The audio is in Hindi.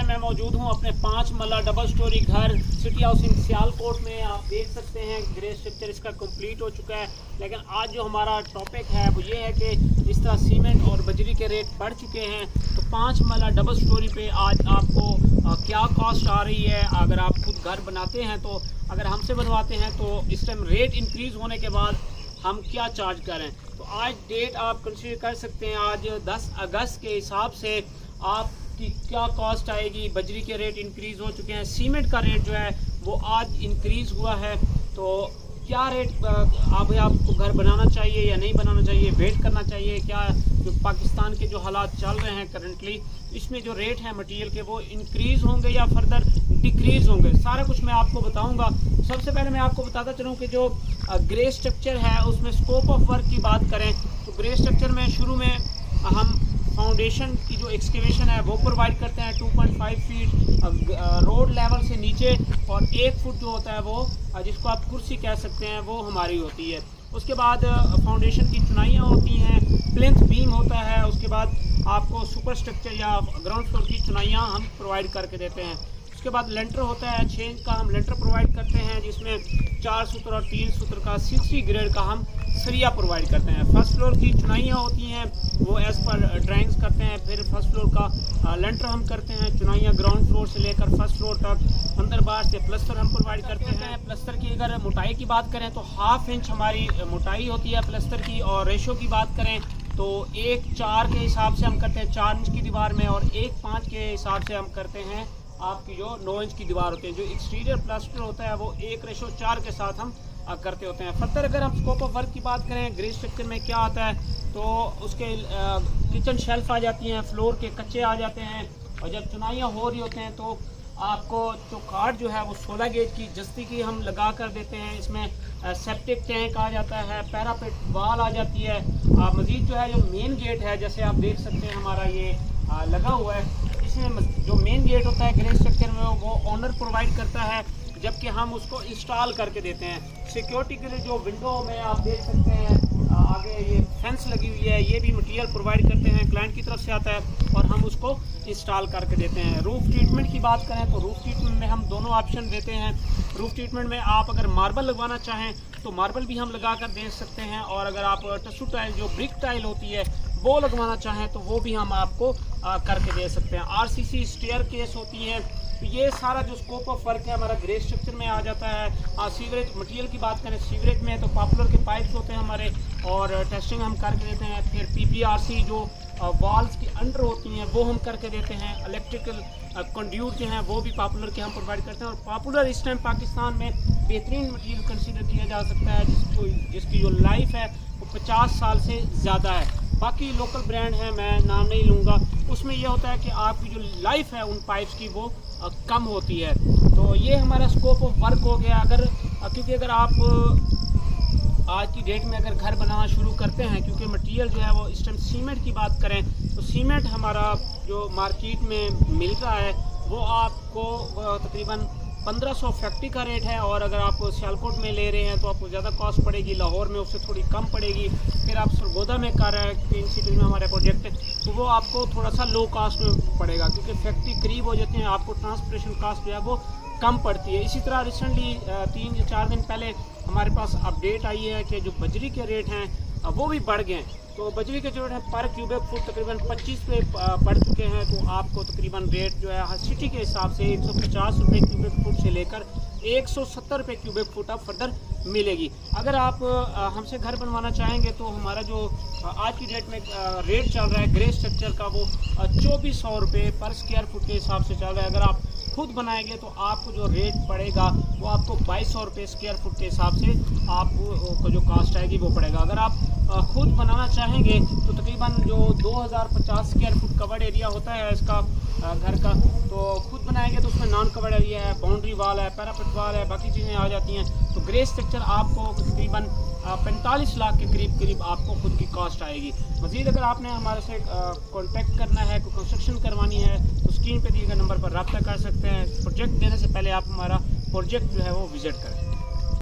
मैं मौजूद हूँ अपने 5 मरला डबल स्टोरी घर सिटी हाउसिंग सियालकोट में। आप देख सकते हैं ग्रे स्ट्रक्चर इसका कंप्लीट हो चुका है। लेकिन आज जो हमारा टॉपिक है वो ये है कि इस तरह सीमेंट और बजरी के रेट बढ़ चुके हैं, तो 5 मरला डबल स्टोरी पे आज आपको क्या कॉस्ट आ रही है। अगर आप खुद घर बनाते हैं तो अगर हमसे बनवाते हैं तो इस टाइम रेट इंक्रीज़ होने के बाद हम क्या चार्ज करें। तो आज डेट आप कंसीडर कर सकते हैं, आज 10 अगस्त के हिसाब से आपकी क्या कॉस्ट आएगी। बजरी के रेट इंक्रीज़ हो चुके हैं, सीमेंट का रेट जो है वो आज इंक्रीज़ हुआ है। तो क्या रेट आपको घर बनाना चाहिए या नहीं बनाना चाहिए, वेट करना चाहिए क्या। जो पाकिस्तान के जो हालात चल रहे हैं करंटली, इसमें जो रेट है मटेरियल के वो इंक्रीज़ होंगे या फर्दर डिक्रीज़ होंगे, सारा कुछ मैं आपको बताऊंगा। सबसे पहले मैं आपको बताता चलूँ कि जो ग्रे स्ट्रक्चर है उसमें स्कोप ऑफ वर्क की बात करें तो ग्रे स्ट्रक्चर में शुरू में हम फाउंडेशन की जो एक्सकेवेशन है वो प्रोवाइड करते हैं 2.5 फीट रोड लेवल से नीचे, और 1 फुट जो होता है वो जिसको आप कुर्सी कह सकते हैं वो हमारी होती है। उसके बाद फाउंडेशन की चुनाइयाँ होती हैं, प्लिंथ बीम होता है। उसके बाद आपको सुपर स्ट्रक्चर या ग्राउंड फ्लोर की चुनाइयाँ हम प्रोवाइड करके देते हैं। उसके बाद लेंटर होता है, 6 इंच का हम लेंटर प्रोवाइड करते हैं, जिसमें 4 सूत्र और 3 सूत्र का 60 ग्रेड का हम सरिया प्रोवाइड करते हैं। फर्स्ट फ्लोर की चुनाइयाँ होती हैं वो एज़ पर ड्राइंग्स करते हैं। फिर फर्स्ट फ्लोर का लेंटर हम करते हैं, चुनाइयाँ ग्राउंड फ्लोर से लेकर फर्स्ट फ्लोर तक। अंदर बाहर से प्लस्तर हम प्रोवाइड करते हैं। प्लस्तर की अगर मोटाई की बात करें तो 1/2 इंच हमारी मोटाई होती है प्लस्तर की, और रेशो की बात करें तो 1:4 के हिसाब से हम करते हैं 4 इंच की दीवार में, और 1:5 के हिसाब से हम करते हैं आपकी जो 9 इंच की दीवार होती है। जो एक्सटीरियर प्लास्टर होता है वो 1:4 के साथ हम करते होते हैं। फर्दर अगर हम स्कोप ऑफ वर्क की बात करें ग्रे स्ट्रक्चर में क्या आता है तो उसके किचन शेल्फ आ जाती हैं, फ्लोर के कच्चे आ जाते हैं, और जब चुनाइयाँ हो रही होते हैं तो आपको जो कार्ड जो है वो 16 गेज की जस्ती की हम लगा कर देते हैं। इसमें सेप्टिक टैंक आ जाता है, पैरापेट वाल आ जाती है। मज़ीद जो है जो मेन गेट है, जैसे आप देख सकते हैं हमारा ये लगा हुआ है, इसमें जो मेन गेट होता है ग्रे स्ट्रक्चर में वो ओनर प्रोवाइड करता है, जबकि हम उसको इंस्टॉल करके देते हैं। सिक्योरिटी के लिए जो विंडो में आप देख सकते हैं आगे ये फेंस लगी हुई है, ये भी मटेरियल प्रोवाइड करते हैं, क्लाइंट की तरफ से आता है और हम उसको इंस्टॉल करके देते हैं। रूफ ट्रीटमेंट की बात करें तो रूफ ट्रीटमेंट में हम दोनों ऑप्शन देते हैं। रूफ ट्रीटमेंट में आप अगर मार्बल लगवाना चाहें तो मार्बल भी हम लगा कर दे सकते हैं, और अगर आप टसू टाइल जो ब्रिक टाइल होती है वो लगवाना चाहें तो वो भी हम आपको करके दे सकते हैं। आरसीसी स्टेयर केस होती है। तो ये सारा जो स्कोप ऑफ वर्क है हमारा ग्रे स्ट्रक्चर में आ जाता है। सीवरेज मटेरियल की बात करें, सीवरेज में तो पॉपुलर के पाइप्स होते हैं हमारे, और टेस्टिंग हम करके देते हैं। फिर पीपीआरसी जो वॉल्स के अंडर होती हैं वो हम करके देते हैं। इलेक्ट्रिकल कंड्यूट जो हैं वो भी पॉपुलर के हम प्रोवाइड करते हैं। और पॉपुलर इस टाइम पाकिस्तान में बेहतरीन मटेरियल कंसीडर किया जा सकता है, जिसकी जो लाइफ है वो 50 साल से ज़्यादा है। बाकी लोकल ब्रांड है, मैं नाम नहीं लूँगा, उसमें यह होता है कि आपकी जो लाइफ है उन पाइप्स की वो कम होती है। तो ये हमारा स्कोप ऑफ वर्क हो गया। क्योंकि अगर आप आज की डेट में अगर घर बनाना शुरू करते हैं, क्योंकि मटेरियल जो है वो इस टाइम सीमेंट की बात करें तो सीमेंट हमारा जो मार्केट में मिल रहा है वो आपको तकरीबन 1500 फैक्ट्री का रेट है, और अगर आप सियालकोट में ले रहे हैं तो आपको ज़्यादा कॉस्ट पड़ेगी, लाहौर में उससे थोड़ी कम पड़ेगी। फिर आप सरगोदा में कर रहे हैं, पिंक सिटी में हमारे प्रोजेक्ट है, तो वो आपको थोड़ा सा लो कास्ट में पड़ेगा, क्योंकि फैक्ट्री करीब हो जाते हैं, आपको ट्रांसपोर्टेशन कास्ट जो है वो कम पड़ती है। इसी तरह रिसेंटली 3 या 4 दिन पहले हमारे पास अपडेट आई है कि जो बजरी के रेट हैं वो भी बढ़ गए हैं। तो बजरी के जो रेट हैं पर क्यूबिक फुट तकरीबन 25 पे बढ़ चुके हैं। तो आपको तकरीबन रेट जो है हर सिटी के हिसाब से 150 रुपये क्यूबिक फुट से लेकर 170 रुपये क्यूबिक फुट अब फर्दर मिलेगी। अगर आप हमसे घर बनवाना चाहेंगे तो हमारा जो आज की डेट में रेट चल रहा है ग्रे स्ट्रक्चर का वो 2400 रुपये पर स्क्वायर फुट के हिसाब से चल रहा है। अगर आप खुद बनाएंगे तो आपको जो रेट पड़ेगा वो आपको 2200 रुपये स्क्वायर फुट के हिसाब से आपको जो कास्ट आएगी वो पड़ेगा। अगर आप खुद बनाना चाहेंगे तो तकरीबन जो 2050 स्क्वायर फुट कवर्ड एरिया होता है इसका घर का, तो खुद बनाएंगे तो उसमें नॉन कवर्ड एरिया है, बाउंड्री वाल है, पैरापेट वाल है, बाकी चीज़ें आ जाती हैं। तो ग्रे स्ट्रक्चर आपको तकरीबन 45 लाख के करीब आपको खुद की कॉस्ट आएगी। मज़ीद अगर आपने हमारे से कांटेक्ट करना है, कोई कंस्ट्रक्शन करवानी है तो स्क्रीन पे दिए गए नंबर पर रब्ता कर सकते हैं। प्रोजेक्ट देने से पहले आप हमारा प्रोजेक्ट जो है वो विज़िट करें।